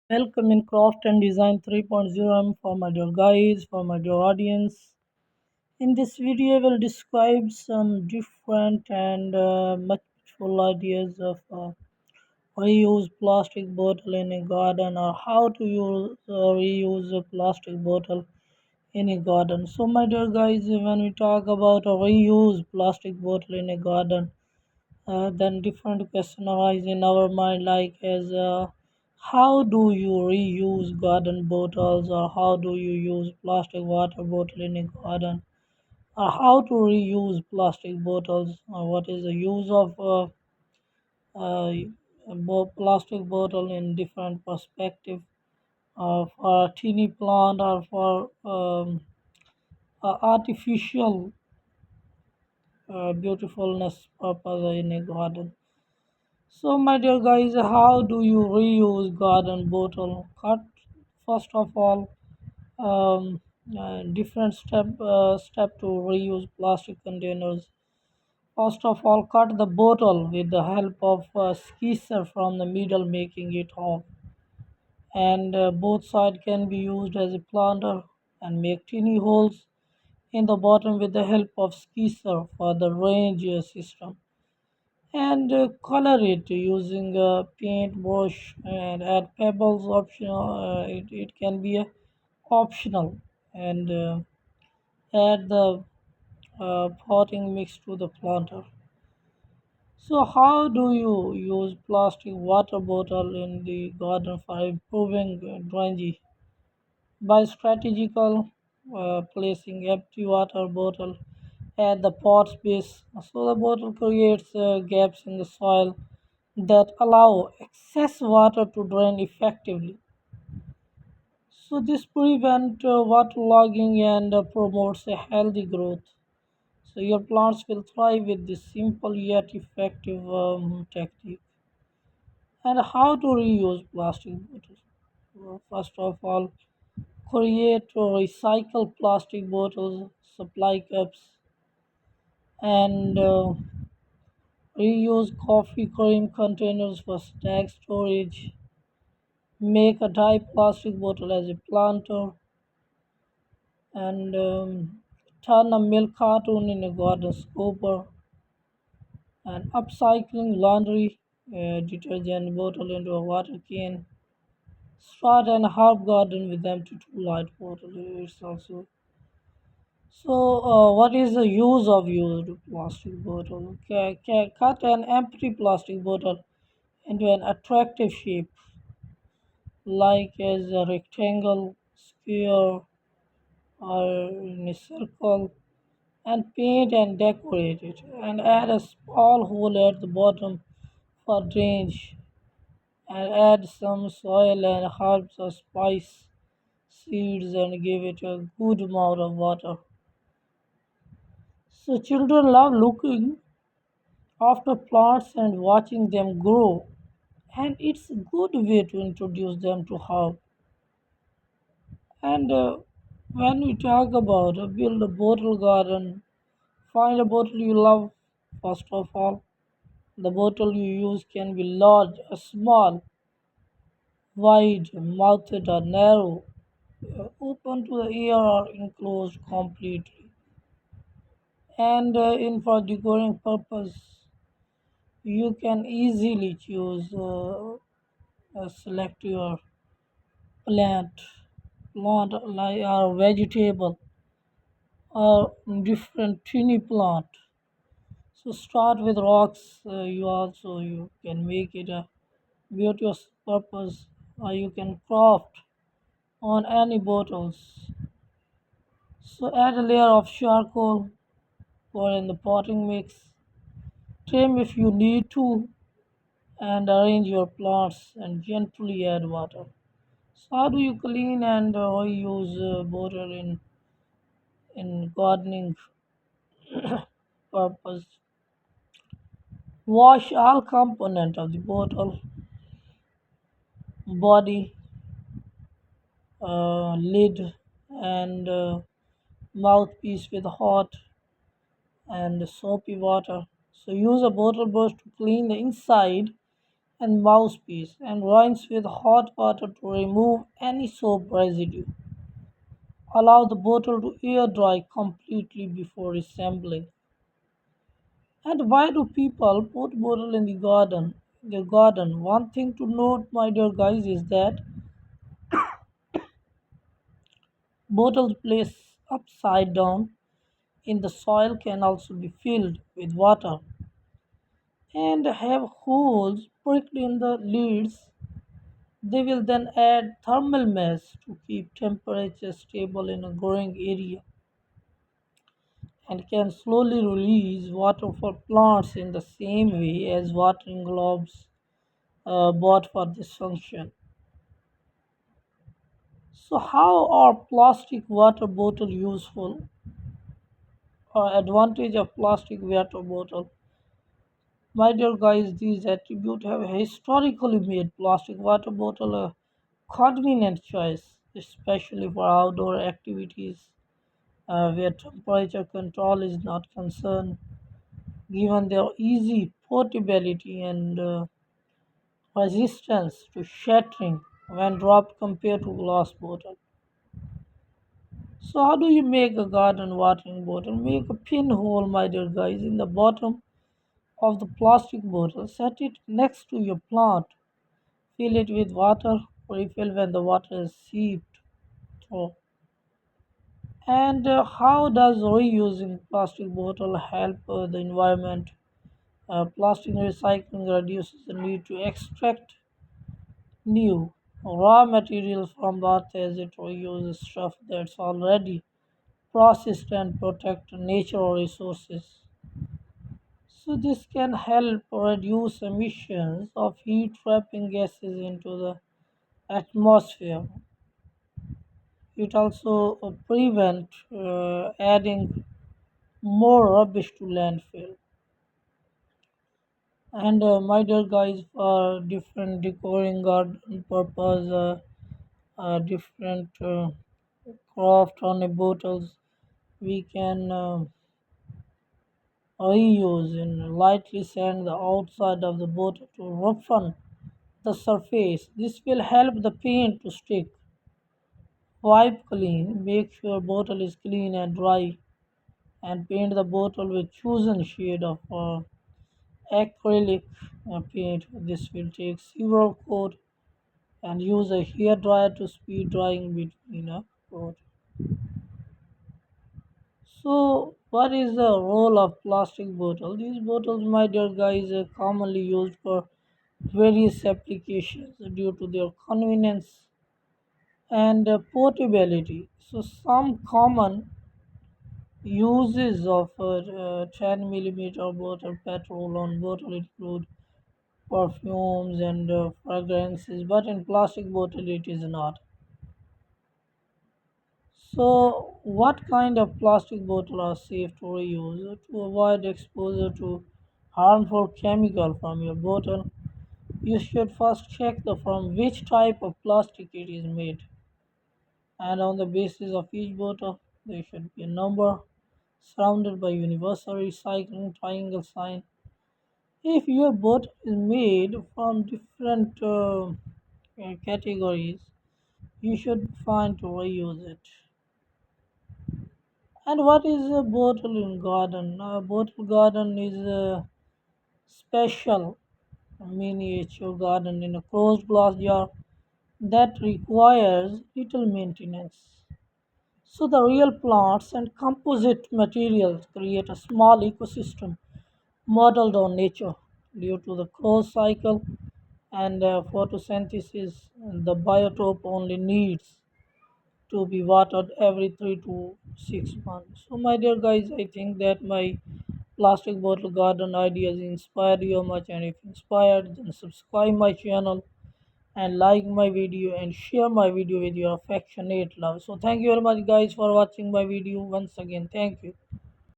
Welcome in Craft and Design 3.0. I'm for my dear guys, for my dear audience. In this video, I will describe some different and much full ideas of reuse plastic bottle in a garden or how to use reuse a plastic bottle in a garden. So, my dear guys, when we talk about a reuse plastic bottle in a garden, then different question arise in our mind like as how do you reuse garden bottles or how do you use plastic water bottle in a garden or how to reuse plastic bottles or what is the use of plastic bottle in different perspective for a teeny plant or for artificial beautifulness purpose in a garden. So, my dear guys, how do you reuse garden bottle? Cut first of all, different step to reuse plastic containers. First of all, cut the bottle with the help of a skeezer from the middle, making it off. And both sides can be used as a planter and make tiny holes in the bottom with the help of skeezer for the range system and color it using a paintbrush and add pebbles optional it can be optional and add the potting mix to the planter. So how do you use plastic water bottle in the garden for improving drainage? By strategical placing empty water bottle at the pot's base so the bottle creates gaps in the soil that allow excess water to drain effectively. So this prevents waterlogging and promotes a healthy growth. So your plants will thrive with this simple yet effective technique. And how to reuse plastic bottles? First of all, create or recycle plastic bottles, supply cups, and reuse coffee cream containers for stack storage. Make a dry plastic bottle as a planter and turn a milk carton in a garden scooper and upcycling laundry detergent bottle into a water can. Start an herb garden with empty two light bottle. It's also so. What is the use of used plastic bottle? Cut an empty plastic bottle into an attractive shape, like as a rectangle, square, or in a circle and paint and decorate it and add a small hole at the bottom for drainage and add some soil and herbs or spice seeds and give it a good amount of water. So children love looking after plants and watching them grow and it's a good way to introduce them to herb. And when we talk about build a bottle garden, find a bottle you love first of all. The bottle you use can be large or small, wide mouthed or narrow, open to the air or enclosed completely. And in for decorating purpose, you can easily choose select your plant, plant like or vegetable or different tiny plant. So start with rocks. You can make it a beauteous purpose, or you can craft on any bottles. So add a layer of charcoal, pour in the potting mix, trim if you need to, and arrange your plants and gently add water. So how do you clean and reuse bottle in gardening purpose? Wash all component of the bottle, body, lid, and mouthpiece with hot and soapy water. So use a bottle brush to clean the inside and mouthpiece and rinse with hot water to remove any soap residue. Allow the bottle to air dry completely before assembling. And why do people put bottle in the garden? Their garden. One thing to note, my dear guys, is that bottles placed upside down in the soil can also be filled with water and have holes pricked in the lids. They will then add thermal mass to keep temperature stable in a growing area and can slowly release water for plants in the same way as watering globes bought for this function. So, how are plastic water bottle useful? Advantage of plastic water bottle. My dear guys, these attributes have historically made plastic water bottle a convenient choice, especially for outdoor activities where temperature control is not concerned, given their easy portability and resistance to shattering when dropped compared to glass bottle. So how do you make a garden watering bottle? Make a pinhole, my dear guys, in the bottom of the plastic bottle. Set it next to your plant. Fill it with water. Refill when the water is seeped through. And how does reusing plastic bottle help the environment? Plastic recycling reduces the need to extract new raw materials from the earth as it reuses stuff that's already processed and protect natural resources. So this can help reduce emissions of heat trapping gases into the atmosphere. It also prevent adding more rubbish to landfill. And my dear guys, for different decoring garden purpose, different craft on the bottles, we can reuse and lightly sand the outside of the bottle to roughen the surface. This will help the paint to stick. Wipe clean, make sure bottle is clean and dry, and paint the bottle with chosen shade of acrylic paint. This will take several coat and use a hair dryer to speed drying between a coat. So, what is the role of plastic bottle? These bottles, my dear guys, are commonly used for various applications due to their convenience and portability. So, some common uses of a 10 millimeter bottle petrol on bottle include perfumes and fragrances, but in plastic bottle it is not. So, what kind of plastic bottle are safe to reuse to avoid exposure to harmful chemical from your bottle? You should first check the from which type of plastic it is made, and on the basis of each bottle, there should be a number surrounded by universal recycling triangle sign. If your bottle is made from different categories, you should find to reuse it. And what is a bottle in garden? A bottle garden is a special miniature garden in a closed glass jar that requires little maintenance. So the real plants and composite materials create a small ecosystem modeled on nature due to the closed cycle and photosynthesis. The biotope only needs to be watered every 3 to 6 months. So, my dear guys, I think that my plastic bottle garden ideas inspired you much, and if inspired, then subscribe my channel and like my video and share my video with your affectionate love. So, thank you very much, guys, for watching my video once again. Thank you.